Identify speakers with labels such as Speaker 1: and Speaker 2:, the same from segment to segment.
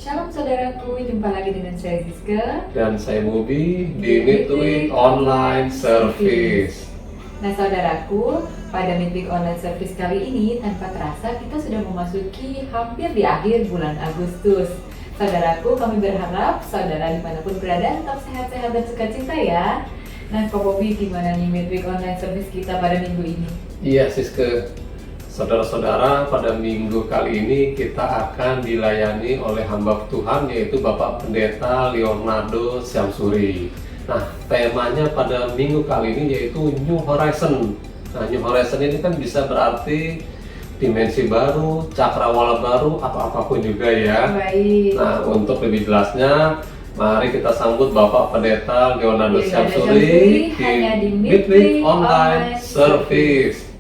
Speaker 1: Shalom saudaraku, jumpa lagi dengan saya Zizka
Speaker 2: Dan saya Mubi di Midweek Online Service.
Speaker 1: Nah saudaraku, pada Midweek Online Service kali ini tanpa terasa kita sudah memasuki hampir di akhir bulan Agustus. Saudaraku, kami berharap saudara dimanapun berada tetap sehat-sehat dan sukacita ya. Nah Kak Bobi, gimana nih Midweek Online Service kita pada minggu ini?
Speaker 2: Iya Siske, saudara-saudara, pada minggu kali ini kita akan dilayani oleh hamba Tuhan yaitu Bapak Pendeta Leonardo Syamsuri. Nah, temanya pada minggu kali ini yaitu New Horizon. Nah, New Horizon ini kan bisa berarti dimensi baru, cakrawala baru, atau apapun juga ya.
Speaker 1: Baik.
Speaker 2: Nah, untuk lebih jelasnya, mari kita sambut Bapak Pendeta Leonardo Syamsuri
Speaker 1: hanya di
Speaker 2: Midweek Online Service.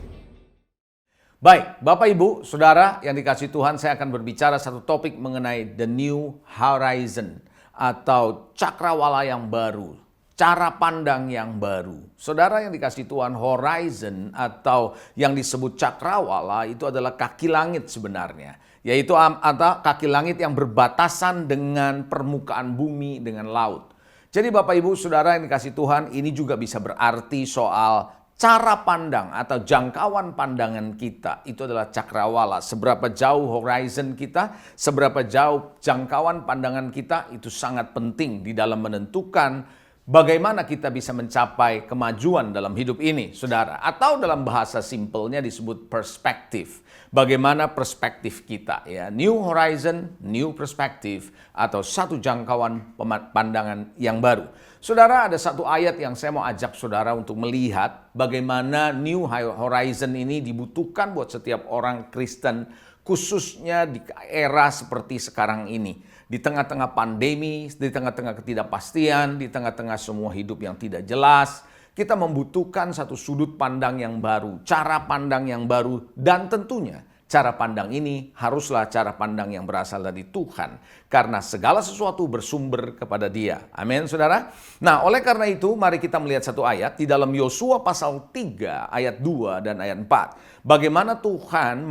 Speaker 3: Baik, Bapak Ibu, Saudara yang dikasihi Tuhan, saya akan berbicara satu topik mengenai The New Horizon atau cakrawala yang baru, cara pandang yang baru. Saudara yang dikasihi Tuhan, horizon atau yang disebut cakrawala itu adalah kaki langit sebenarnya. Yaitu atau kaki langit yang berbatasan dengan permukaan bumi, dengan laut. Jadi Bapak Ibu, Saudara yang dikasihi Tuhan, ini juga bisa berarti soal cara pandang atau jangkauan pandangan kita itu adalah cakrawala. Seberapa jauh horizon kita, seberapa jauh jangkauan pandangan kita itu sangat penting di dalam menentukan bagaimana kita bisa mencapai kemajuan dalam hidup ini, saudara. Atau dalam bahasa simpelnya disebut perspektif. Bagaimana perspektif kita ya. New horizon, new perspective atau satu jangkauan pandangan yang baru. Saudara, ada satu ayat yang saya mau ajak saudara untuk melihat bagaimana New Horizon ini dibutuhkan buat setiap orang Kristen, khususnya di era seperti sekarang ini. Di tengah-tengah pandemi, di tengah-tengah ketidakpastian, di tengah-tengah semua hidup yang tidak jelas, kita membutuhkan satu sudut pandang yang baru, cara pandang yang baru, dan tentunya cara pandang ini haruslah cara pandang yang berasal dari Tuhan. Karena segala sesuatu bersumber kepada Dia. Amin, saudara. Nah, oleh karena itu, mari kita melihat satu ayat di dalam Yosua pasal 3, ayat 2 dan ayat 4. Bagaimana Tuhan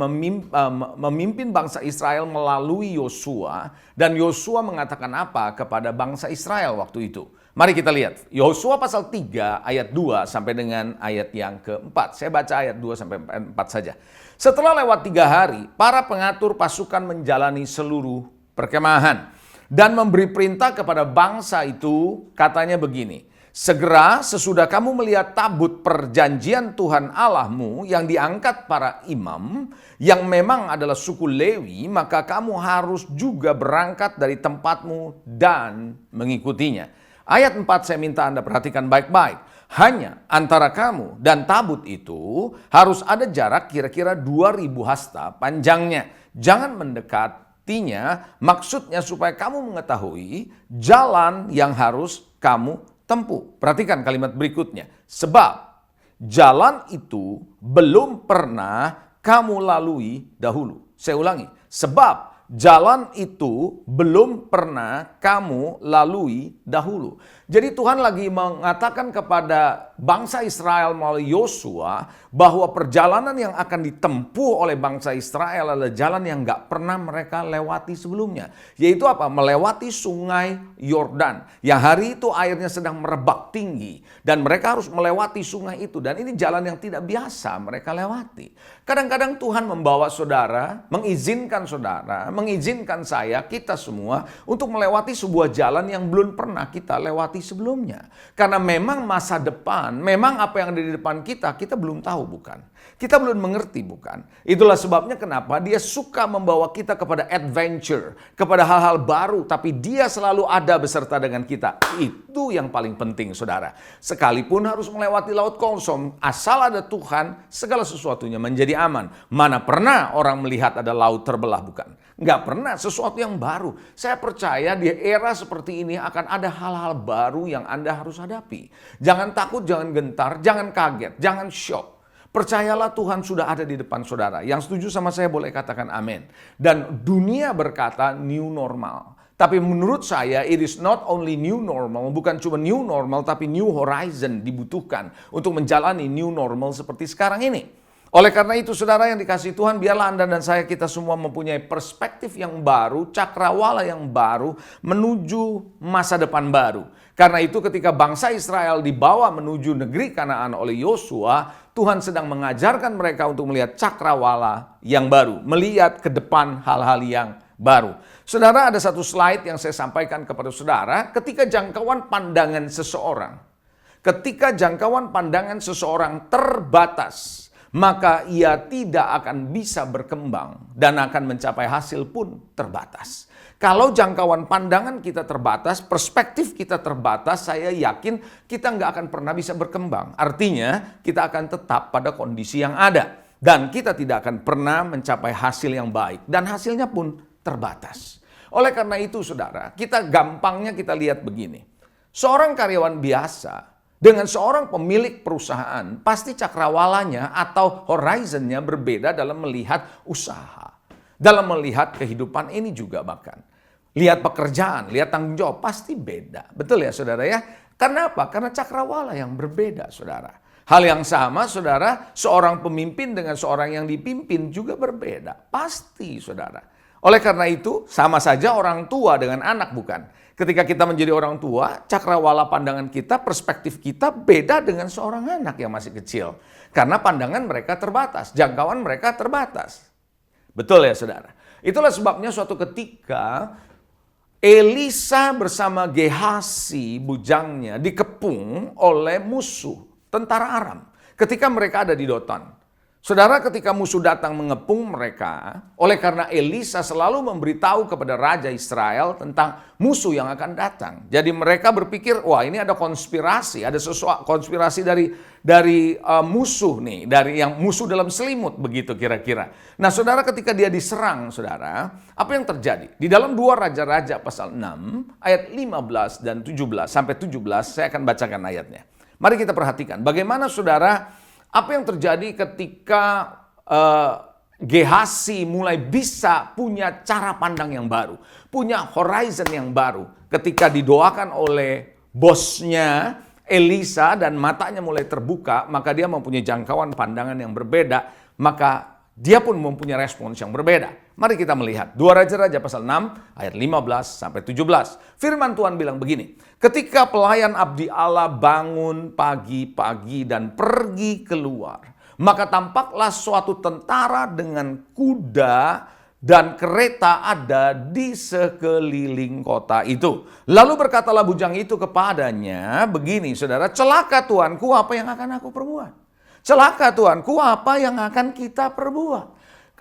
Speaker 3: memimpin bangsa Israel melalui Yosua. Dan Yosua mengatakan apa kepada bangsa Israel waktu itu. Mari kita lihat. Yosua pasal 3, ayat 2 sampai dengan ayat yang keempat. Saya baca ayat 2 sampai 4 saja. Setelah lewat 3 hari, para pengatur pasukan menjalani seluruh perkemahan dan memberi perintah kepada bangsa itu, katanya begini, segera sesudah kamu melihat tabut perjanjian Tuhan Allahmu yang diangkat para imam, yang memang adalah suku Lewi, maka kamu harus juga berangkat dari tempatmu dan mengikutinya. Ayat 4 saya minta Anda perhatikan baik-baik. Hanya antara kamu dan tabut itu harus ada jarak kira-kira 2000 hasta panjangnya. Jangan mendekatinya, maksudnya supaya kamu mengetahui jalan yang harus kamu tempuh. Perhatikan kalimat berikutnya. Sebab jalan itu belum pernah kamu lalui dahulu. Saya ulangi. Sebab jalan itu belum pernah kamu lalui dahulu. Jadi Tuhan lagi mengatakan kepada bangsa Israel melalui Yosua bahwa perjalanan yang akan ditempuh oleh bangsa Israel adalah jalan yang gak pernah mereka lewati sebelumnya. Yaitu apa? Melewati sungai Yordan. Yang hari itu airnya sedang merebak tinggi. Dan mereka harus melewati sungai itu. Dan ini jalan yang tidak biasa mereka lewati. Kadang-kadang Tuhan membawa saudara, mengizinkan saudara, mengizinkan saya, kita semua untuk melewati sebuah jalan yang belum pernah kita lewati sebelumnya. Karena memang masa depan, memang apa yang ada di depan kita belum tahu bukan? Kita belum mengerti bukan? Itulah sebabnya kenapa Dia suka membawa kita kepada adventure, kepada hal-hal baru, tapi Dia selalu ada beserta dengan kita. Itu yang paling penting, saudara. Sekalipun harus melewati laut kosong, asal ada Tuhan, segala sesuatunya menjadi aman. Mana pernah orang melihat ada laut terbelah bukan? Nggak pernah, sesuatu yang baru. Saya percaya di era seperti ini akan ada hal-hal baru yang Anda harus hadapi. Jangan takut, jangan gentar, jangan kaget, jangan shock. Percayalah Tuhan sudah ada di depan saudara. Yang setuju sama saya boleh katakan amin. Dan dunia berkata new normal. Tapi menurut saya it is not only new normal, bukan cuma new normal tapi new horizon dibutuhkan untuk menjalani new normal seperti sekarang ini. Oleh karena itu, saudara yang dikasihi Tuhan, biarlah Anda dan saya kita semua mempunyai perspektif yang baru, cakrawala yang baru, menuju masa depan baru. Karena itu ketika bangsa Israel dibawa menuju negeri Kanaan oleh Yosua, Tuhan sedang mengajarkan mereka untuk melihat cakrawala yang baru, melihat ke depan hal-hal yang baru. Saudara, ada satu slide yang saya sampaikan kepada saudara, ketika jangkauan pandangan seseorang terbatas, maka ia tidak akan bisa berkembang dan akan mencapai hasil pun terbatas. Kalau jangkauan pandangan kita terbatas, perspektif kita terbatas, saya yakin kita nggak akan pernah bisa berkembang. Artinya kita akan tetap pada kondisi yang ada dan kita tidak akan pernah mencapai hasil yang baik dan hasilnya pun terbatas. Oleh karena itu, saudara, gampangnya kita lihat begini. Seorang karyawan biasa dengan seorang pemilik perusahaan, pasti cakrawalanya atau horizonnya berbeda dalam melihat usaha. Dalam melihat kehidupan ini juga bahkan. Lihat pekerjaan, lihat tanggung jawab, pasti beda. Betul ya saudara ya? Karena apa? Karena cakrawala yang berbeda saudara. Hal yang sama saudara, seorang pemimpin dengan seorang yang dipimpin juga berbeda. Pasti saudara. Oleh karena itu, sama saja orang tua dengan anak bukan? Ketika kita menjadi orang tua, cakrawala pandangan kita, perspektif kita beda dengan seorang anak yang masih kecil. Karena pandangan mereka terbatas, jangkauan mereka terbatas. Betul ya saudara? Itulah sebabnya suatu ketika Elisa bersama Gehasi, bujangnya, dikepung oleh musuh, tentara Aram. Ketika mereka ada di Dotan. Saudara, ketika musuh datang mengepung mereka, oleh karena Elisa selalu memberitahu kepada Raja Israel tentang musuh yang akan datang. Jadi mereka berpikir, wah ini ada konspirasi, ada sesuatu konspirasi dari musuh nih, dari yang musuh dalam selimut begitu kira-kira. Nah saudara, ketika dia diserang saudara, apa yang terjadi? Di dalam 2 Raja-Raja pasal 6 ayat 15 dan 17 sampai 17 saya akan bacakan ayatnya. Mari kita perhatikan bagaimana saudara, apa yang terjadi ketika Gehasi mulai bisa punya cara pandang yang baru, punya horizon yang baru. Ketika didoakan oleh bosnya Elisa dan matanya mulai terbuka, maka dia mempunyai jangkauan pandangan yang berbeda, maka dia pun mempunyai respons yang berbeda. Mari kita melihat 2 Raja-Raja pasal 6 ayat 15 sampai 17. Firman Tuhan bilang begini, ketika pelayan abdi Allah bangun pagi-pagi dan pergi keluar, maka tampaklah suatu tentara dengan kuda dan kereta ada di sekeliling kota itu. Lalu berkatalah bujang itu kepadanya, begini saudara, celaka tuanku, apa yang akan aku perbuat? Celaka tuanku, apa yang akan kita perbuat?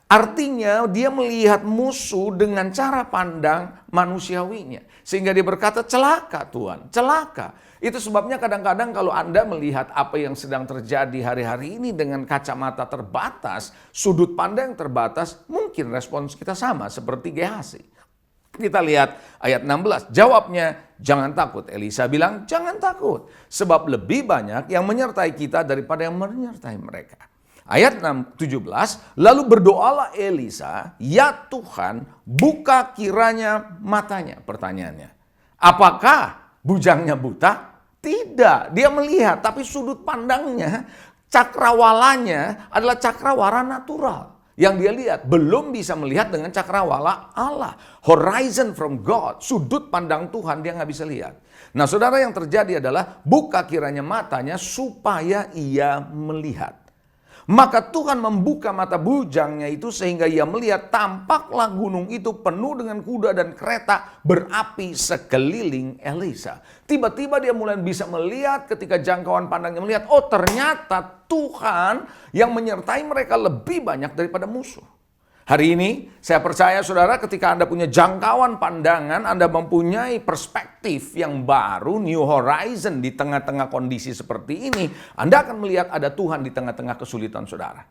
Speaker 3: Artinya dia melihat musuh dengan cara pandang manusiawinya. Sehingga dia berkata, celaka Tuhan, celaka. Itu sebabnya kadang-kadang kalau Anda melihat apa yang sedang terjadi hari-hari ini dengan kacamata terbatas, sudut pandang terbatas, mungkin respons kita sama seperti Gehasi. Kita lihat ayat 16, jawabnya, jangan takut. Elisa bilang, jangan takut. Sebab lebih banyak yang menyertai kita daripada yang menyertai mereka. Ayat 17, lalu berdoalah Elisa, ya Tuhan, buka kiranya matanya. Pertanyaannya, apakah bujangnya buta? Tidak, dia melihat, tapi sudut pandangnya, cakrawalanya adalah cakrawala natural. Yang dia lihat, belum bisa melihat dengan cakrawala Allah. Horizon from God, sudut pandang Tuhan dia nggak bisa lihat. Nah saudara, yang terjadi adalah buka kiranya matanya supaya ia melihat. Maka Tuhan membuka mata bujangnya itu sehingga ia melihat tampaklah gunung itu penuh dengan kuda dan kereta berapi sekeliling Elisa. Tiba-tiba dia mulai bisa melihat ketika jangkauan pandangnya melihat, oh ternyata Tuhan yang menyertai mereka lebih banyak daripada musuh. Hari ini saya percaya saudara, ketika Anda punya jangkauan pandangan, Anda mempunyai perspektif yang baru, new horizon di tengah-tengah kondisi seperti ini, Anda akan melihat ada Tuhan di tengah-tengah kesulitan saudara.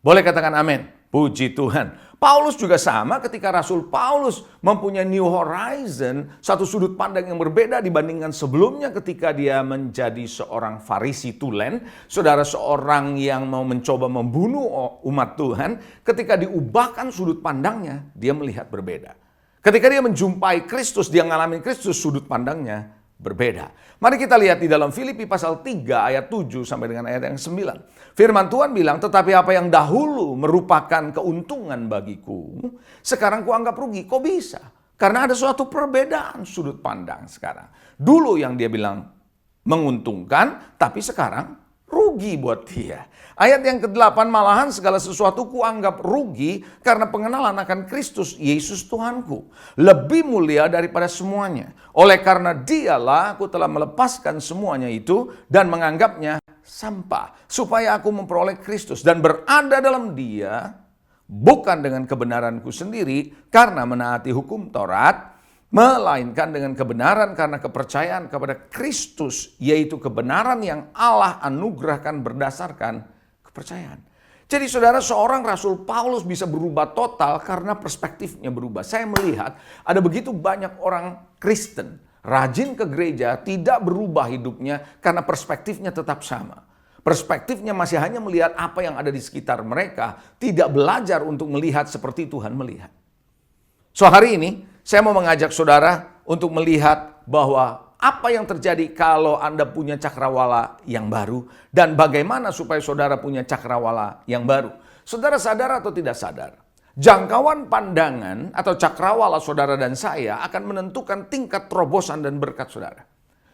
Speaker 3: Boleh katakan amin? Puji Tuhan. Paulus juga sama, ketika Rasul Paulus mempunyai new horizon, satu sudut pandang yang berbeda dibandingkan sebelumnya ketika dia menjadi seorang Farisi tulen, saudara, seorang yang mau mencoba membunuh umat Tuhan, ketika diubahkan sudut pandangnya, dia melihat berbeda. Ketika dia menjumpai Kristus, dia ngalamin Kristus, sudut pandangnya berbeda. Mari kita lihat di dalam Filipi pasal 3 ayat 7 sampai dengan ayat yang 9. Firman Tuhan bilang, tetapi apa yang dahulu merupakan keuntungan bagiku, sekarang kuanggap rugi. Kok bisa? Karena ada suatu perbedaan sudut pandang sekarang. Dulu yang dia bilang menguntungkan, tapi sekarang rugi buat dia. Ayat yang ke-8, malahan segala sesuatu kuanggap rugi karena pengenalan akan Kristus Yesus Tuhanku. Lebih mulia daripada semuanya. Oleh karena dialah aku telah melepaskan semuanya itu dan menganggapnya sampah. Supaya aku memperoleh Kristus dan berada dalam dia, bukan dengan kebenaranku sendiri karena menaati hukum Taurat, melainkan dengan kebenaran karena kepercayaan kepada Kristus, yaitu kebenaran yang Allah anugerahkan berdasarkan kepercayaan. Jadi saudara, seorang Rasul Paulus bisa berubah total karena perspektifnya berubah. Saya melihat ada begitu banyak orang Kristen, rajin ke gereja, tidak berubah hidupnya karena perspektifnya tetap sama. Perspektifnya masih hanya melihat apa yang ada di sekitar mereka, tidak belajar untuk melihat seperti Tuhan melihat. So hari ini, saya mau mengajak saudara untuk melihat bahwa apa yang terjadi kalau Anda punya cakrawala yang baru dan bagaimana supaya saudara punya cakrawala yang baru. Saudara sadar atau tidak sadar? Jangkauan pandangan atau cakrawala saudara dan saya akan menentukan tingkat terobosan dan berkat saudara.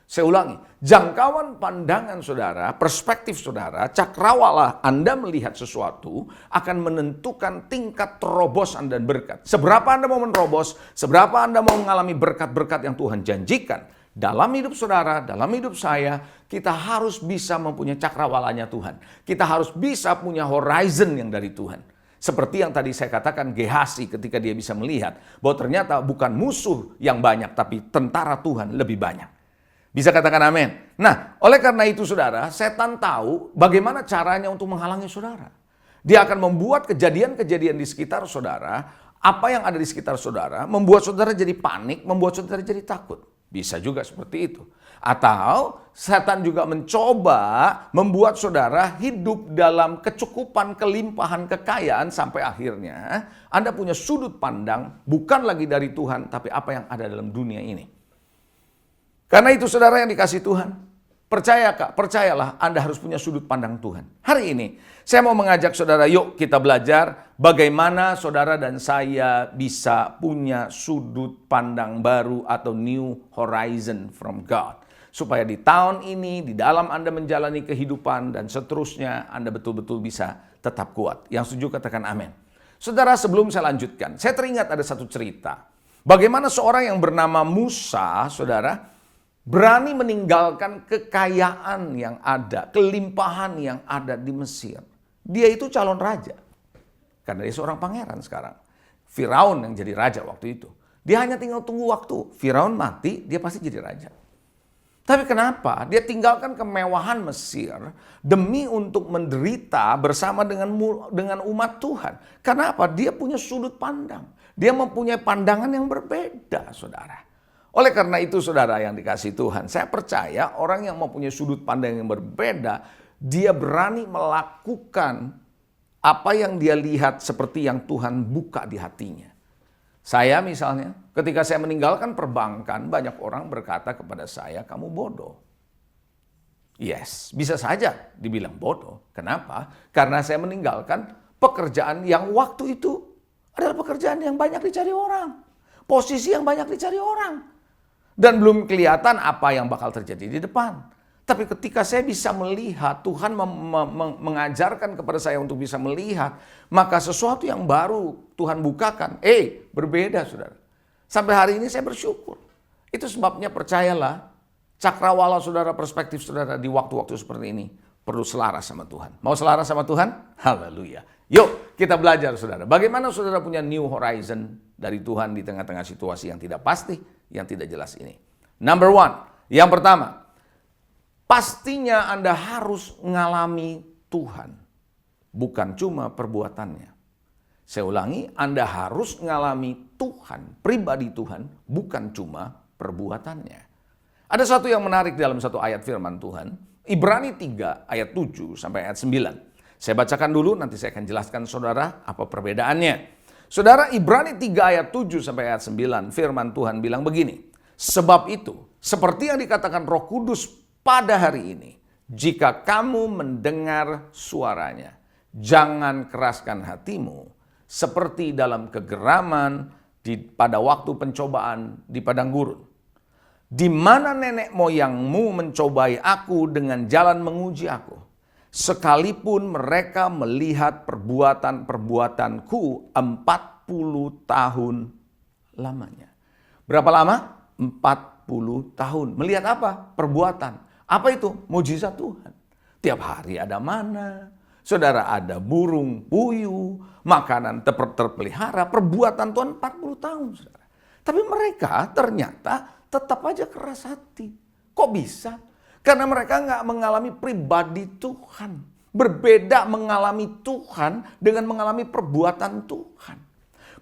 Speaker 3: Saya ulangi, jangkauan pandangan saudara, perspektif saudara, cakrawala Anda melihat sesuatu akan menentukan tingkat terobosan dan berkat. Seberapa Anda mau menerobos, seberapa Anda mau mengalami berkat-berkat yang Tuhan janjikan. Dalam hidup saudara, dalam hidup saya, kita harus bisa mempunyai cakrawalanya Tuhan. Kita harus bisa punya horizon yang dari Tuhan. Seperti yang tadi saya katakan Gehazi ketika dia bisa melihat bahwa ternyata bukan musuh yang banyak, tapi tentara Tuhan lebih banyak. Bisa katakan amin. Nah, oleh karena itu saudara, setan tahu bagaimana caranya untuk menghalangi saudara. Dia akan membuat kejadian-kejadian di sekitar saudara, apa yang ada di sekitar saudara, membuat saudara jadi panik, membuat saudara jadi takut. Bisa juga seperti itu. Atau setan juga mencoba membuat saudara hidup dalam kecukupan, kelimpahan, kekayaan sampai akhirnya Anda punya sudut pandang bukan lagi dari Tuhan, tapi apa yang ada dalam dunia ini. Karena itu saudara yang dikasih Tuhan, percayalah Anda harus punya sudut pandang Tuhan. Hari ini saya mau mengajak saudara, yuk kita belajar bagaimana saudara dan saya bisa punya sudut pandang baru atau new horizon from God. Supaya di tahun ini, di dalam Anda menjalani kehidupan dan seterusnya, Anda betul-betul bisa tetap kuat. Yang setuju katakan amin. Saudara, sebelum saya lanjutkan, saya teringat ada satu cerita. Bagaimana seorang yang bernama Musa, saudara, berani meninggalkan kekayaan yang ada, kelimpahan yang ada di Mesir. Dia itu calon raja. Karena dia seorang pangeran sekarang. Firaun yang jadi raja waktu itu. Dia hanya tinggal tunggu waktu. Firaun mati, dia pasti jadi raja. Tapi kenapa? Dia tinggalkan kemewahan Mesir demi untuk menderita bersama dengan umat Tuhan. Kenapa? Dia punya sudut pandang. Dia mempunyai pandangan yang berbeda, saudara. Oleh karena itu saudara yang dikasih Tuhan, saya percaya orang yang mempunyai sudut pandang yang berbeda, dia berani melakukan apa yang dia lihat seperti yang Tuhan buka di hatinya. Saya misalnya, ketika saya meninggalkan perbankan, banyak orang berkata kepada saya, kamu bodoh. Yes, bisa saja dibilang bodoh. Kenapa? Karena saya meninggalkan pekerjaan yang waktu itu adalah pekerjaan yang banyak dicari orang. Posisi yang banyak dicari orang. Dan belum kelihatan apa yang bakal terjadi di depan. Tapi ketika saya bisa melihat, Tuhan mengajarkan kepada saya untuk bisa melihat, maka sesuatu yang baru Tuhan bukakan. Berbeda saudara. Sampai hari ini saya bersyukur. Itu sebabnya percayalah, cakrawala saudara, perspektif saudara di waktu-waktu seperti ini perlu selaras sama Tuhan. Mau selaras sama Tuhan? Haleluya. Yuk kita belajar saudara. Bagaimana saudara punya new horizon dari Tuhan di tengah-tengah situasi yang tidak pasti, yang tidak jelas ini. Number one, yang pertama, pastinya Anda harus mengalami Tuhan, bukan cuma perbuatannya. Saya ulangi, Anda harus mengalami Tuhan, pribadi Tuhan, bukan cuma perbuatannya. Ada satu yang menarik dalam satu ayat firman Tuhan, Ibrani 3 ayat 7 sampai ayat 9. Saya bacakan dulu, nanti saya akan jelaskan saudara apa perbedaannya. Saudara, Ibrani 3 ayat 7 sampai ayat 9, firman Tuhan bilang begini. Sebab itu, Seperti yang dikatakan Roh Kudus pada hari ini, jika kamu mendengar suaranya, jangan keraskan hatimu seperti dalam kegeraman pada waktu pencobaan di padang gurun. Di mana nenek moyangmu mencobai aku dengan jalan menguji aku, sekalipun mereka melihat perbuatan-perbuatanku 40 tahun lamanya. Berapa lama? 40 tahun. Melihat apa? Perbuatan. Apa itu? Mujizat Tuhan. Tiap hari ada mana. Saudara, ada burung puyuh, makanan terpelihara, perbuatan Tuhan 40 tahun. Saudara. Tapi mereka ternyata tetap aja keras hati. Kok bisa? Karena mereka nggak mengalami pribadi Tuhan. Berbeda mengalami Tuhan dengan mengalami perbuatan Tuhan.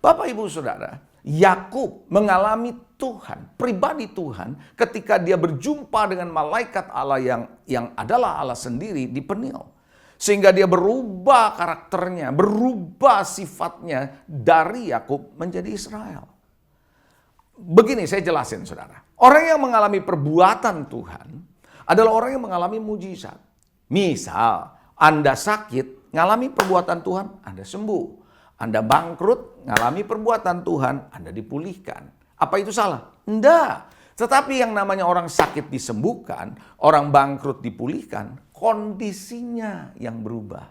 Speaker 3: Bapak, Ibu, Saudara, Yakub mengalami Tuhan, pribadi Tuhan, ketika dia berjumpa dengan malaikat Allah yang adalah Allah sendiri di Peniel. Sehingga dia berubah karakternya, berubah sifatnya dari Yakub menjadi Israel. Begini saya jelasin, saudara. Orang yang mengalami perbuatan Tuhan adalah orang yang mengalami mujizat. Misal, Anda sakit, ngalami perbuatan Tuhan, Anda sembuh. Anda bangkrut, ngalami perbuatan Tuhan, Anda dipulihkan. Apa itu salah? Enggak. Tetapi yang namanya orang sakit disembuhkan, orang bangkrut dipulihkan, kondisinya yang berubah.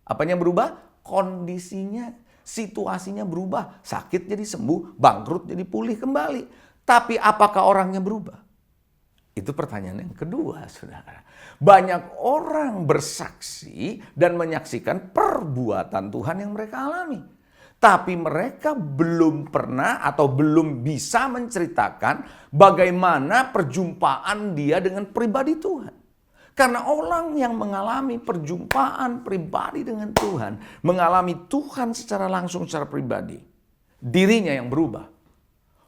Speaker 3: Apanya berubah? Kondisinya, situasinya berubah. Sakit jadi sembuh, bangkrut jadi pulih kembali. Tapi apakah orangnya berubah? Itu pertanyaan yang kedua, saudara. Banyak orang bersaksi dan menyaksikan perbuatan Tuhan yang mereka alami. Tapi mereka belum pernah atau belum bisa menceritakan bagaimana perjumpaan dia dengan pribadi Tuhan. Karena orang yang mengalami perjumpaan pribadi dengan Tuhan, mengalami Tuhan secara langsung, secara pribadi, dirinya yang berubah.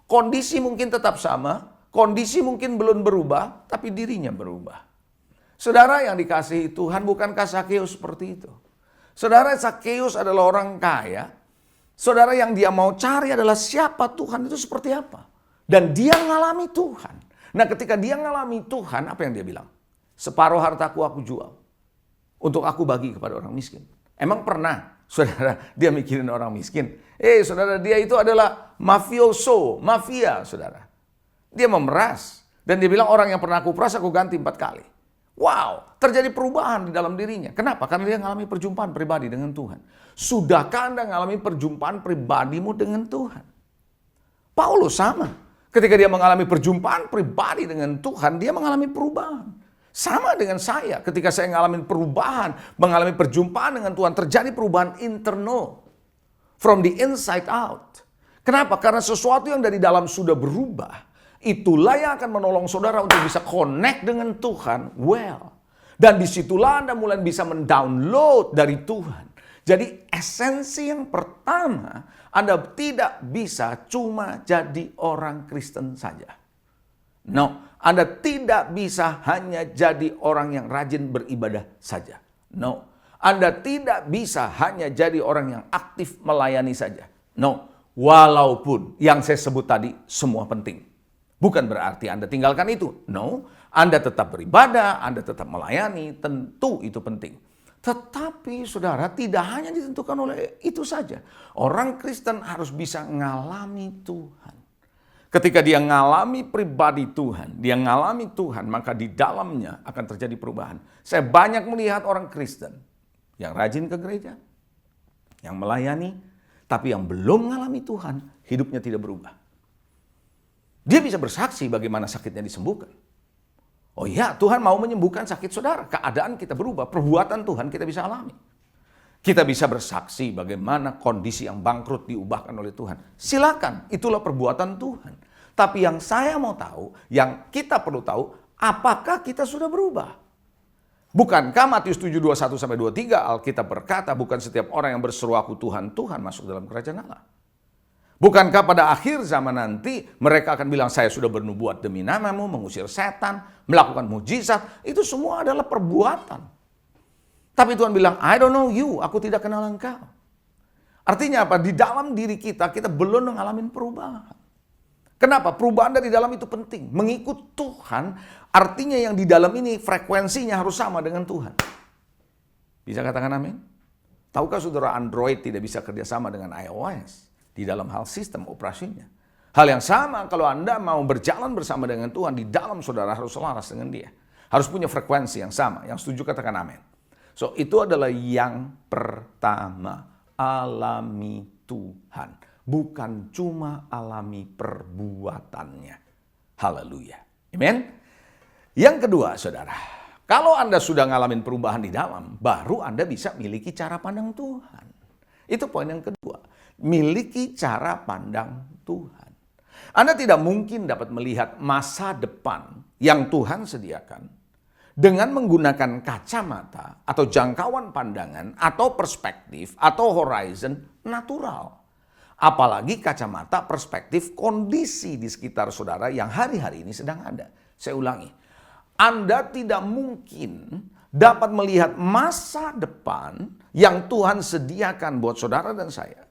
Speaker 3: Kondisi mungkin tetap sama, kondisi mungkin belum berubah, tapi dirinya berubah. Saudara yang dikasihi Tuhan, bukankah Sakeus seperti itu? Saudara, Sakeus adalah orang kaya. Saudara, yang dia mau cari adalah siapa Tuhan itu seperti apa. Dan dia ngalami Tuhan. Nah, ketika dia ngalami Tuhan, apa yang dia bilang? Separuh hartaku aku jual. Untuk aku bagi kepada orang miskin. Emang pernah, saudara, dia mikirin orang miskin? Saudara, dia itu adalah mafioso, mafia, saudara. Dia memeras. Dan dia bilang orang yang pernah aku peras aku ganti 4 kali. Wow, terjadi perubahan di dalam dirinya. Kenapa? Karena dia mengalami perjumpaan pribadi dengan Tuhan. Sudahkah Anda mengalami perjumpaan pribadimu dengan Tuhan? Paulus sama. Ketika dia mengalami perjumpaan pribadi dengan Tuhan, dia mengalami perubahan. Sama dengan saya. Ketika saya mengalami perubahan, mengalami perjumpaan dengan Tuhan, terjadi perubahan internal. From the inside out. Kenapa? Karena sesuatu yang dari dalam sudah berubah. Itulah yang akan menolong saudara untuk bisa connect dengan Tuhan well. Dan disitulah Anda mulai bisa mendownload dari Tuhan. Jadi esensi yang pertama, Anda tidak bisa cuma jadi orang Kristen saja. No, Anda tidak bisa hanya jadi orang yang rajin beribadah saja. No, Anda tidak bisa hanya jadi orang yang aktif melayani saja. No, walaupun yang saya sebut tadi semua penting. Bukan berarti Anda tinggalkan itu. No, Anda tetap beribadah, Anda tetap melayani, tentu itu penting. Tetapi saudara, tidak hanya ditentukan oleh itu saja. Orang Kristen harus bisa ngalami Tuhan. Ketika dia ngalami pribadi Tuhan, dia ngalami Tuhan, maka di dalamnya akan terjadi perubahan. Saya banyak melihat orang Kristen yang rajin ke gereja, yang melayani, tapi yang belum mengalami Tuhan, hidupnya tidak berubah. Dia bisa bersaksi bagaimana sakitnya disembuhkan. Oh ya, Tuhan mau menyembuhkan sakit saudara. Keadaan kita berubah, perbuatan Tuhan kita bisa alami. Kita bisa bersaksi bagaimana kondisi yang bangkrut diubahkan oleh Tuhan. Silakan, itulah perbuatan Tuhan. Tapi yang saya mau tahu, yang kita perlu tahu, apakah kita sudah berubah? Bukankah Matius 7:21-23 Alkitab berkata, bukan setiap orang yang berseru aku Tuhan, Tuhan masuk dalam kerajaan Allah. Bukankah pada akhir zaman nanti mereka akan bilang saya sudah bernubuat demi namamu, mengusir setan, melakukan mujizat. Itu semua adalah perbuatan. Tapi Tuhan bilang, I don't know you, aku tidak kenal engkau. Artinya apa? Di dalam diri kita belum mengalami perubahan. Kenapa? Perubahan dari dalam itu penting. Mengikut Tuhan artinya yang di dalam ini frekuensinya harus sama dengan Tuhan. Bisa katakan amin? Tahukah saudara Android tidak bisa kerjasama dengan iOS di dalam hal sistem operasinya? Hal yang sama kalau Anda mau berjalan bersama dengan Tuhan, di dalam saudara harus selaras dengan dia. Harus punya frekuensi yang sama. Yang setuju katakan amin. So itu adalah yang pertama. Alami Tuhan. Bukan cuma alami perbuatannya. Haleluya. Amen. Yang kedua saudara. Kalau Anda sudah ngalamin perubahan di dalam, baru Anda bisa miliki cara pandang Tuhan. Itu poin yang kedua. Miliki cara pandang Tuhan. Anda tidak mungkin dapat melihat masa depan yang Tuhan sediakan dengan menggunakan kacamata atau jangkauan pandangan atau perspektif atau horizon natural. Apalagi kacamata perspektif kondisi di sekitar saudara yang hari-hari ini sedang ada. Saya ulangi, Anda tidak mungkin dapat melihat masa depan yang Tuhan sediakan buat saudara dan saya,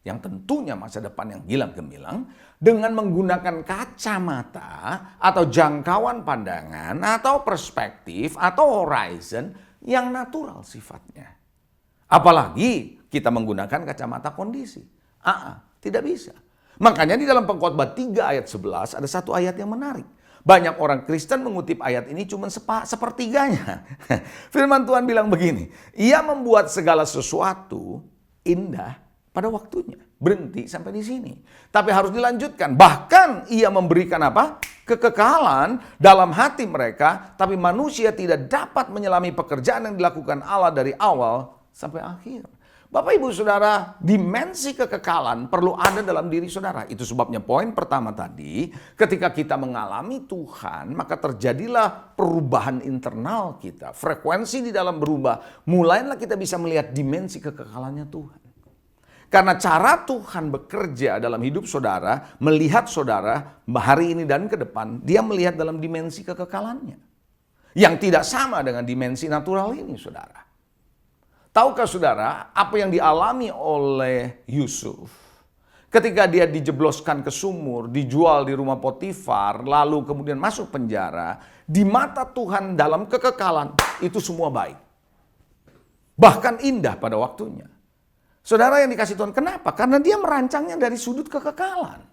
Speaker 3: yang tentunya masa depan yang gilang gemilang, dengan menggunakan kacamata atau jangkauan pandangan atau perspektif atau horizon yang natural sifatnya. Apalagi kita menggunakan kacamata kondisi. Tidak bisa. Makanya di dalam Pengkhotbah 3 ayat 11 ada satu ayat yang menarik. Banyak orang Kristen mengutip ayat ini cuma sepertiganya. Firman Tuhan bilang begini, Ia membuat segala sesuatu indah pada waktunya. Berhenti sampai di sini. Tapi harus dilanjutkan. Bahkan Ia memberikan apa? Kekekalan dalam hati mereka, tapi manusia tidak dapat menyelami pekerjaan yang dilakukan Allah dari awal sampai akhir. Bapak Ibu Saudara, dimensi kekekalan perlu ada dalam diri saudara. Itu sebabnya poin pertama tadi, ketika kita mengalami Tuhan, maka terjadilah perubahan internal kita. Frekuensi di dalam berubah, mulailah kita bisa melihat dimensi kekekalannya Tuhan. Karena cara Tuhan bekerja dalam hidup saudara, melihat saudara hari ini dan ke depan, dia melihat dalam dimensi kekekalannya. Yang tidak sama dengan dimensi natural ini, saudara. Tahukah saudara apa yang dialami oleh Yusuf ketika dia dijebloskan ke sumur, dijual di rumah Potifar, lalu kemudian masuk penjara? Di mata Tuhan dalam kekekalan itu semua baik. Bahkan indah pada waktunya. Saudara yang dikasih Tuhan, kenapa? Karena dia merancangnya dari sudut kekekalan.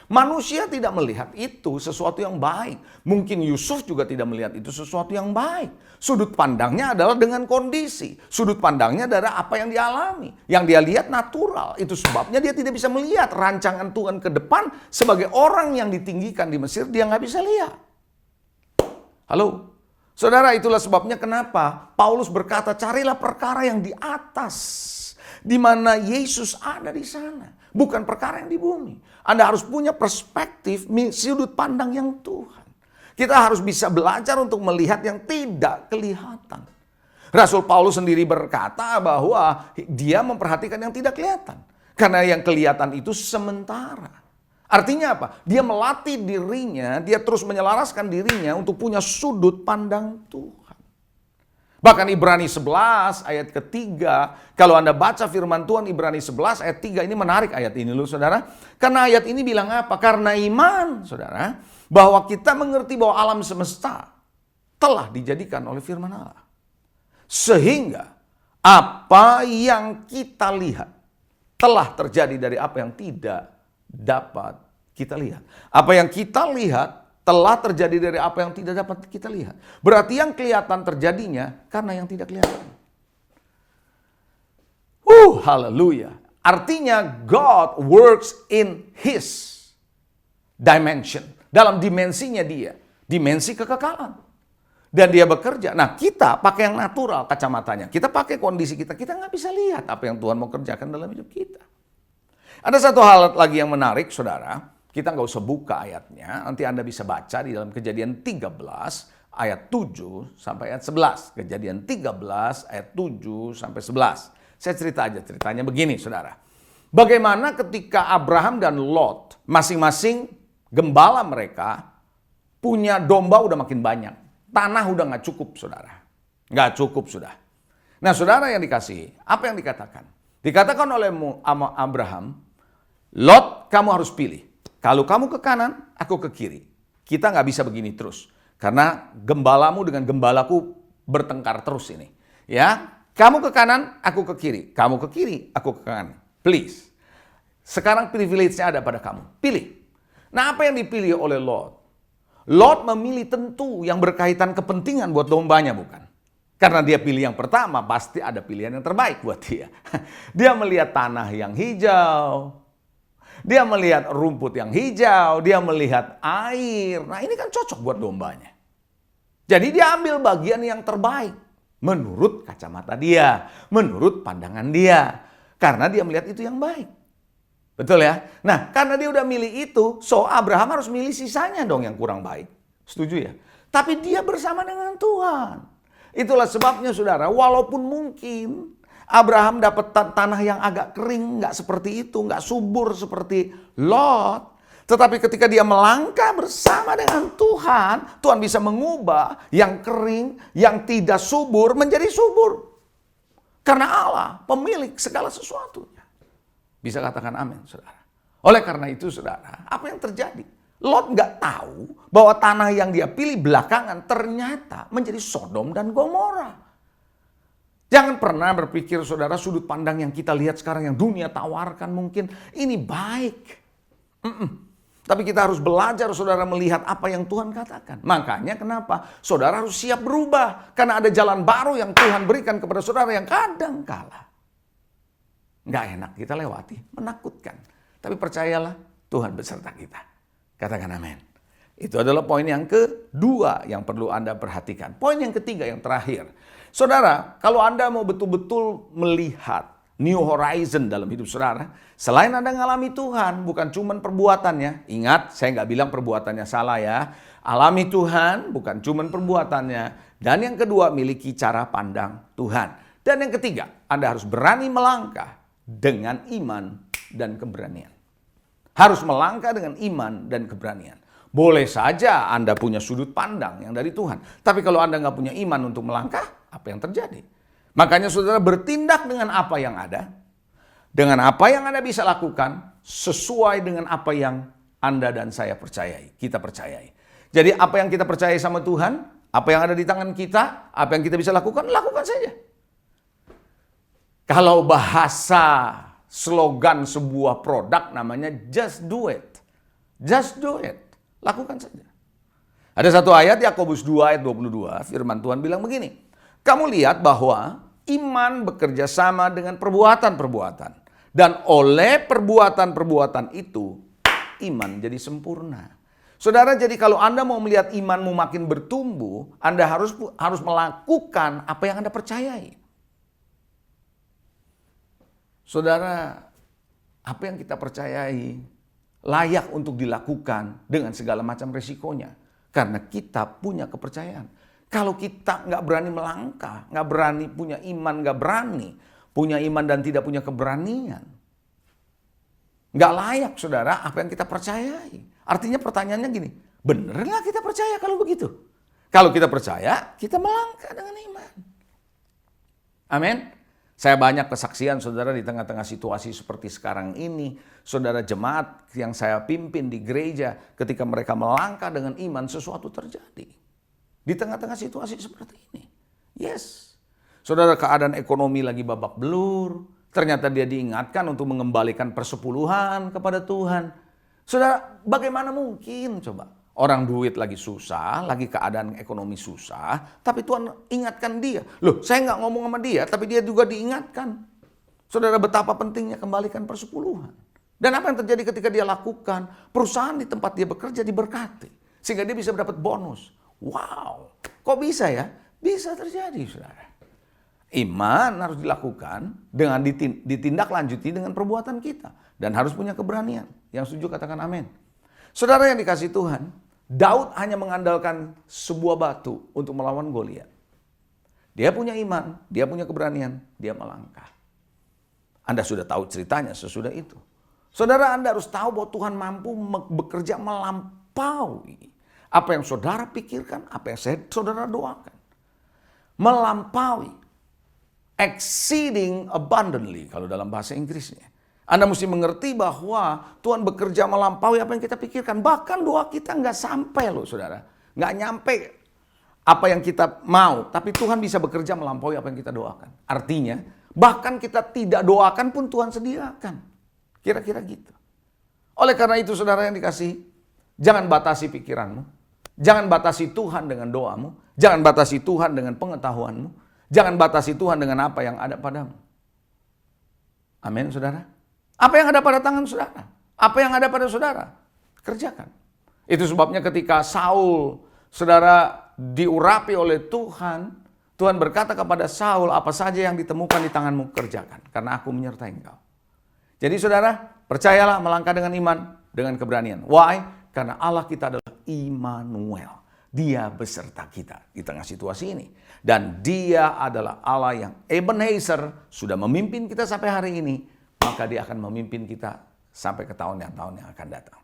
Speaker 3: Manusia tidak melihat itu sesuatu yang baik. Mungkin Yusuf juga tidak melihat itu sesuatu yang baik. Sudut pandangnya adalah dengan kondisi. Sudut pandangnya adalah apa yang dialami. Yang dia lihat natural. Itu sebabnya dia tidak bisa melihat rancangan Tuhan ke depan. Sebagai orang yang ditinggikan di Mesir, dia nggak bisa lihat. Halo? Saudara, itulah sebabnya kenapa Paulus berkata, carilah perkara yang di atas. Di mana Yesus ada di sana. Bukan perkara yang di bumi. Anda harus punya perspektif, sudut pandang yang Tuhan. Kita harus bisa belajar untuk melihat yang tidak kelihatan. Rasul Paulus sendiri berkata bahwa dia memperhatikan yang tidak kelihatan. Karena yang kelihatan itu sementara. Artinya apa? Dia melatih dirinya, dia terus menyelaraskan dirinya untuk punya sudut pandang Tuhan. Bahkan Ibrani 11 ayat ketiga, kalau Anda baca firman Tuhan Ibrani 11 ayat 3, ini menarik ayat ini loh saudara. Karena ayat ini bilang apa? Karena iman saudara, bahwa kita mengerti bahwa alam semesta telah dijadikan oleh firman Allah. Sehingga apa yang kita lihat telah terjadi dari apa yang tidak dapat kita lihat. Apa yang kita lihat telah terjadi dari apa yang tidak dapat kita lihat. Berarti yang kelihatan terjadinya karena yang tidak kelihatan. Haleluya. Artinya God works in His dimension. Dalam dimensinya dia. Dimensi kekekalan. Dan dia bekerja. Nah kita pakai yang natural kacamatanya. Kita pakai kondisi kita. Kita nggak bisa lihat apa yang Tuhan mau kerjakan dalam hidup kita. Ada satu hal lagi yang menarik saudara. Kita nggak usah buka ayatnya, nanti Anda bisa baca di dalam Kejadian 13 ayat 7 sampai ayat 11. Kejadian 13 ayat 7 sampai 11. Saya cerita aja ceritanya begini saudara. Bagaimana ketika Abraham dan Lot masing-masing gembala mereka punya domba udah makin banyak. Tanah udah nggak cukup saudara. Nggak cukup sudah. Nah saudara yang dikasihi, apa yang dikatakan? Dikatakan oleh Abraham, Lot kamu harus pilih. Kalau kamu ke kanan, aku ke kiri. Kita nggak bisa begini terus. Karena gembalamu dengan gembalaku bertengkar terus ini. Ya, kamu ke kanan, aku ke kiri. Kamu ke kiri, aku ke kanan. Please. Sekarang privilege-nya ada pada kamu. Pilih. Nah, apa yang dipilih oleh Lot? Lot memilih tentu yang berkaitan kepentingan buat dombanya, bukan? Karena dia pilih yang pertama, pasti ada pilihan yang terbaik buat dia. Dia melihat tanah yang hijau. Dia melihat rumput yang hijau. Dia melihat air. Nah, ini kan cocok buat dombanya. Jadi dia ambil bagian yang terbaik. Menurut kacamata dia. Menurut pandangan dia. Karena dia melihat itu yang baik. Betul ya? Nah, karena dia udah milih itu, so Abraham harus milih sisanya dong yang kurang baik. Setuju ya? Tapi dia bersama dengan Tuhan. Itulah sebabnya saudara, walaupun mungkin Abraham dapat tanah yang agak kering, nggak seperti itu, nggak subur seperti Lot. Tetapi ketika dia melangkah bersama dengan Tuhan, Tuhan bisa mengubah yang kering, yang tidak subur menjadi subur. Karena Allah pemilik segala sesuatunya. Bisa katakan amin, saudara. Oleh karena itu, saudara, apa yang terjadi? Lot nggak tahu bahwa tanah yang dia pilih belakangan ternyata menjadi Sodom dan Gomora. Jangan pernah berpikir, saudara, sudut pandang yang kita lihat sekarang, yang dunia tawarkan mungkin ini baik. Tapi kita harus belajar, saudara, melihat apa yang Tuhan katakan. Makanya kenapa? Saudara harus siap berubah. Karena ada jalan baru yang Tuhan berikan kepada saudara yang kadang kala nggak enak kita lewati, menakutkan. Tapi percayalah, Tuhan beserta kita. Katakan amin. Itu adalah poin yang kedua yang perlu Anda perhatikan. Poin yang ketiga, yang terakhir. Saudara, kalau Anda mau betul-betul melihat new horizon dalam hidup saudara, selain Anda ngalami Tuhan, bukan cuma perbuatannya. Ingat, saya nggak bilang perbuatannya salah ya. Alami Tuhan, bukan cuma perbuatannya. Dan yang kedua, miliki cara pandang Tuhan. Dan yang ketiga, Anda harus berani melangkah dengan iman dan keberanian. Harus melangkah dengan iman dan keberanian. Boleh saja Anda punya sudut pandang yang dari Tuhan. Tapi kalau Anda nggak punya iman untuk melangkah, apa yang terjadi? Makanya saudara bertindak dengan apa yang ada. Dengan apa yang Anda bisa lakukan, sesuai dengan apa yang Anda dan saya percayai. Kita percayai. Jadi apa yang kita percayai sama Tuhan, apa yang ada di tangan kita, apa yang kita bisa lakukan, lakukan saja. Kalau bahasa slogan sebuah produk namanya just do it. Just do it. Lakukan saja. Ada satu ayat Yakobus 2 ayat 22, firman Tuhan bilang begini. Kamu lihat bahwa iman bekerja sama dengan perbuatan-perbuatan. Dan oleh perbuatan-perbuatan itu, iman jadi sempurna. Saudara, jadi kalau Anda mau melihat imanmu makin bertumbuh, Anda harus melakukan apa yang Anda percayai. Saudara, apa yang kita percayai layak untuk dilakukan dengan segala macam resikonya. Karena kita punya kepercayaan. Kalau kita nggak berani melangkah, nggak berani punya iman, nggak berani punya iman dan tidak punya keberanian, nggak layak, saudara, apa yang kita percayai. Artinya pertanyaannya gini, bener nggak kita percaya kalau begitu? Kalau kita percaya, kita melangkah dengan iman. Amin. Saya banyak kesaksian, saudara, di tengah-tengah situasi seperti sekarang ini. Saudara, jemaat yang saya pimpin di gereja, ketika mereka melangkah dengan iman, sesuatu terjadi. Di tengah-tengah situasi seperti ini. Yes. Saudara, keadaan ekonomi lagi babak belur. Ternyata dia diingatkan untuk mengembalikan persepuluhan kepada Tuhan. Saudara, bagaimana mungkin coba? Orang duit lagi susah, lagi keadaan ekonomi susah, tapi Tuhan ingatkan dia. Loh, saya nggak ngomong sama dia, tapi dia juga diingatkan. Saudara, betapa pentingnya kembalikan persepuluhan. Dan apa yang terjadi ketika dia lakukan? Perusahaan di tempat dia bekerja diberkati. Sehingga dia bisa mendapat bonus. Wow, kok bisa ya? Bisa terjadi, saudara. Iman harus dilakukan dengan ditindaklanjuti dengan perbuatan kita. Dan harus punya keberanian. Yang setuju katakan amin. Saudara yang dikasih Tuhan, Daud hanya mengandalkan sebuah batu untuk melawan Goliat. Dia punya iman, dia punya keberanian, dia melangkah. Anda sudah tahu ceritanya sesudah itu. Saudara, Anda harus tahu bahwa Tuhan mampu bekerja melampaui apa yang saudara pikirkan, apa yang saudara doakan. Melampaui. Exceeding abundantly kalau dalam bahasa Inggrisnya. Anda mesti mengerti bahwa Tuhan bekerja melampaui apa yang kita pikirkan. Bahkan doa kita nggak sampai loh saudara. Nggak nyampe apa yang kita mau. Tapi Tuhan bisa bekerja melampaui apa yang kita doakan. Artinya, bahkan kita tidak doakan pun Tuhan sediakan. Kira-kira gitu. Oleh karena itu saudara yang dikasihi, jangan batasi pikiranmu. Jangan batasi Tuhan dengan doamu. Jangan batasi Tuhan dengan pengetahuanmu. Jangan batasi Tuhan dengan apa yang ada padamu. Amin saudara. Apa yang ada pada tangan saudara? Apa yang ada pada saudara? Kerjakan. Itu sebabnya ketika Saul, saudara, diurapi oleh Tuhan, Tuhan berkata kepada Saul, apa saja yang ditemukan di tanganmu kerjakan, karena aku menyertai engkau. Jadi saudara, percayalah melangkah dengan iman, dengan keberanian. Why? Karena Allah kita adalah Immanuel. Dia beserta kita di tengah situasi ini. Dan dia adalah Allah yang Ebenezer, sudah memimpin kita sampai hari ini, maka dia akan memimpin kita sampai ke tahun yang akan datang.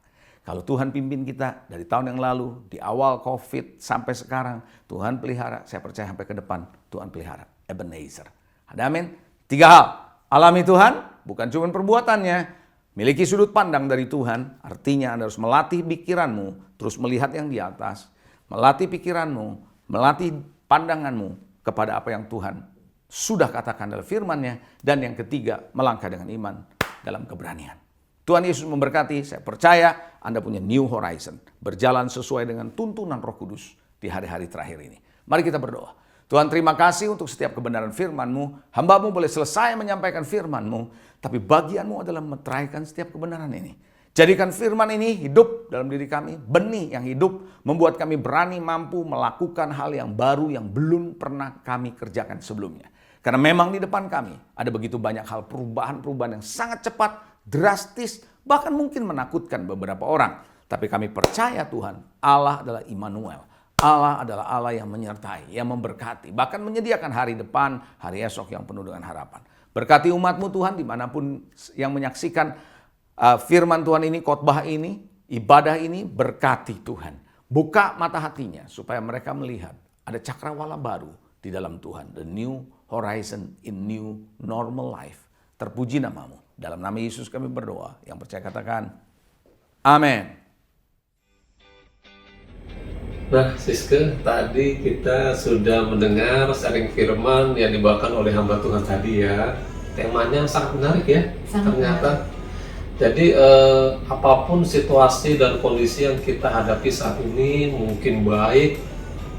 Speaker 3: Kalau Tuhan pimpin kita dari tahun yang lalu, di awal COVID sampai sekarang, Tuhan pelihara, saya percaya sampai ke depan, Tuhan pelihara. Ebenezer. Ada amin? 3 hal. Alami Tuhan, bukan cuma perbuatannya. Miliki sudut pandang dari Tuhan, artinya Anda harus melatih pikiranmu, terus melihat yang di atas. Melatih pikiranmu, melatih pandanganmu kepada apa yang Tuhan sudah katakan dalam firman-Nya. Dan yang ketiga, melangkah dengan iman dalam keberanian. Tuhan Yesus memberkati, saya percaya Anda punya new horizon. Berjalan sesuai dengan tuntunan Roh Kudus di hari-hari terakhir ini. Mari kita berdoa. Tuhan, terima kasih untuk setiap kebenaran firman-Mu. Hamba-Mu boleh selesai menyampaikan firman-Mu, tapi bagian-Mu adalah meteraikan setiap kebenaran ini. Jadikan firman ini hidup dalam diri kami, benih yang hidup, membuat kami berani mampu melakukan hal yang baru yang belum pernah kami kerjakan sebelumnya. Karena memang di depan kami ada begitu banyak hal perubahan-perubahan yang sangat cepat, drastis, bahkan mungkin menakutkan beberapa orang. Tapi kami percaya Tuhan, Allah adalah Immanuel. Allah adalah Allah yang menyertai, yang memberkati, bahkan menyediakan hari depan, hari esok yang penuh dengan harapan. Berkati umat-Mu Tuhan dimanapun yang menyaksikan firman Tuhan ini, khotbah ini, ibadah ini, berkati Tuhan. Buka mata hatinya supaya mereka melihat ada cakrawala baru di dalam Tuhan. The new horizon in new normal life. Terpuji nama-Mu. Dalam nama Yesus kami berdoa. Yang percaya katakan, amin.
Speaker 2: Nah, Siske, tadi kita sudah mendengar sharing firman yang dibawakan oleh hamba Tuhan tadi ya. Temanya sangat menarik ya, ternyata. Jadi apapun situasi dan kondisi yang kita hadapi saat ini, mungkin baik,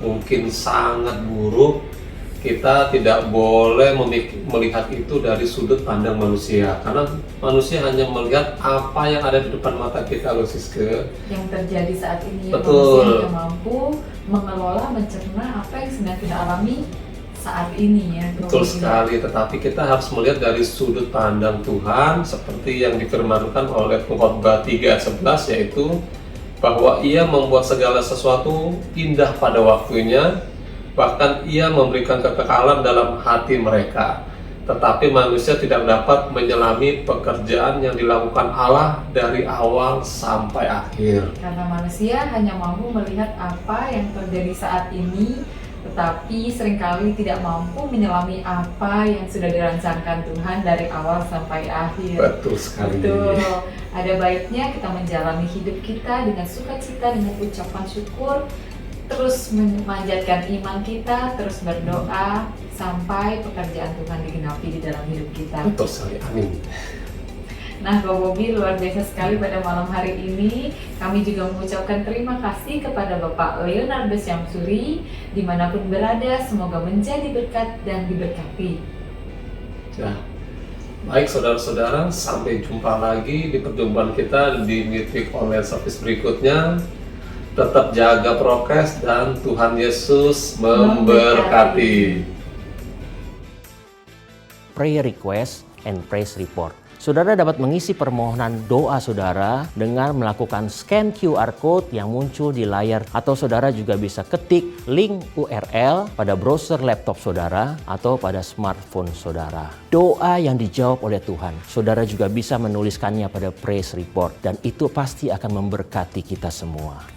Speaker 2: mungkin sangat buruk, kita tidak boleh melihat itu dari sudut pandang manusia. Karena manusia hanya melihat apa yang ada di depan mata kita, loh Siske.
Speaker 1: Yang terjadi saat ini,
Speaker 2: Betul.
Speaker 1: manusia yang mampu mengelola, mencerna apa yang sedang kita alami saat ini ya.
Speaker 2: Betul sekali, tetapi kita harus melihat dari sudut pandang Tuhan seperti yang difirmankan oleh Pengkhotbah 3:11, yaitu bahwa Ia membuat segala sesuatu indah pada waktunya, bahkan Ia memberikan kekekalan dalam hati mereka. Tetapi manusia tidak dapat menyelami pekerjaan yang dilakukan Allah dari awal sampai akhir.
Speaker 1: Karena manusia hanya mampu melihat apa yang terjadi saat ini, tetapi seringkali tidak mampu menyelami apa yang sudah dirancangkan Tuhan dari awal sampai akhir.
Speaker 2: Betul sekali.
Speaker 1: Betul. Ada baiknya kita menjalani hidup kita dengan sukacita, dengan ucapan syukur, terus memanjatkan iman kita, terus berdoa sampai pekerjaan Tuhan digenapi di dalam hidup kita.
Speaker 2: Betul sekali, amin.
Speaker 1: Nah, Ko Bobi, luar biasa sekali pada malam hari ini. Kami juga mengucapkan terima kasih kepada Bapak Leonardo Syamsuri, dimanapun berada, semoga menjadi berkat dan diberkati.
Speaker 2: Nah, baik saudara-saudara, sampai jumpa lagi di perjumpaan kita di Midweek Online Service berikutnya. Tetap jaga prokes dan Tuhan Yesus memberkati.
Speaker 4: Prayer request and praise report. Saudara dapat mengisi permohonan doa saudara dengan melakukan scan QR Code yang muncul di layar, atau saudara juga bisa ketik link URL pada browser laptop saudara atau pada smartphone saudara. Doa yang dijawab oleh Tuhan, saudara juga bisa menuliskannya pada praise report, dan itu pasti akan memberkati kita semua.